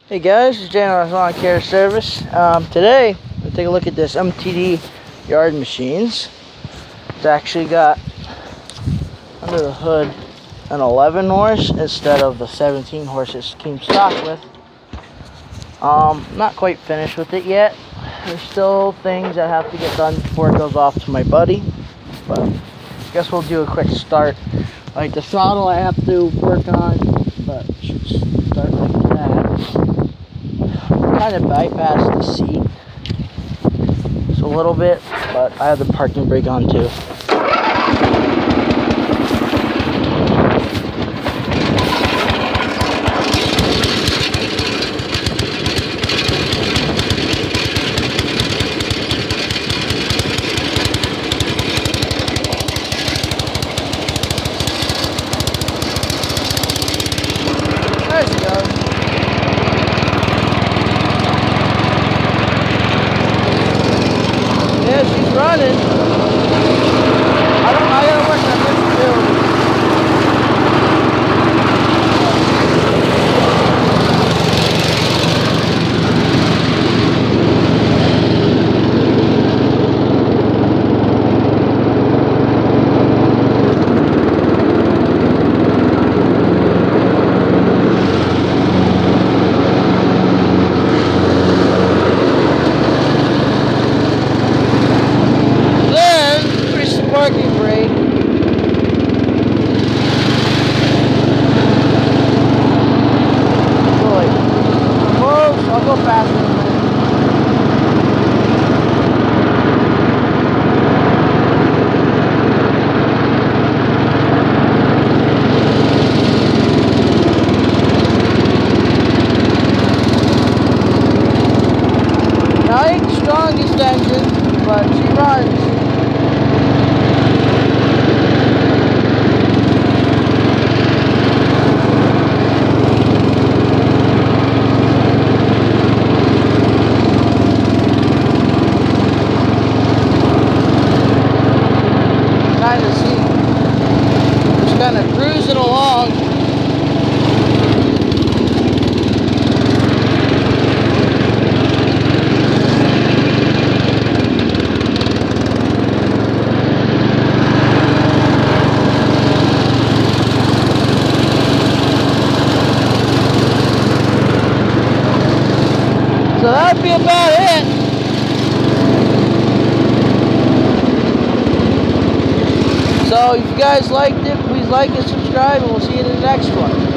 Hey guys, it's Jay's Lawn Care Service. Today, we'll take a look at this MTD yard machines. It's actually got under the hood an 11 horse instead of the 17 horses it came stock with. Not quite finished with it yet. There's still things that have to get done before it goes off to my buddy, but I guess we'll do a quick start. Like the throttle I have to work on, but should start like that. Kind of bypass the seat just a little bit, but I have the parking brake on too. There she goes. Yeah, she's running. I gotta work on this too. Parking brake. Really. Close. I'll go faster in a minute. Now, I ain't the strongest engine, but she runs. Kind of cruising along. So that would be about it. So if you guys liked it, please like and subscribe, and we'll see you in the next one.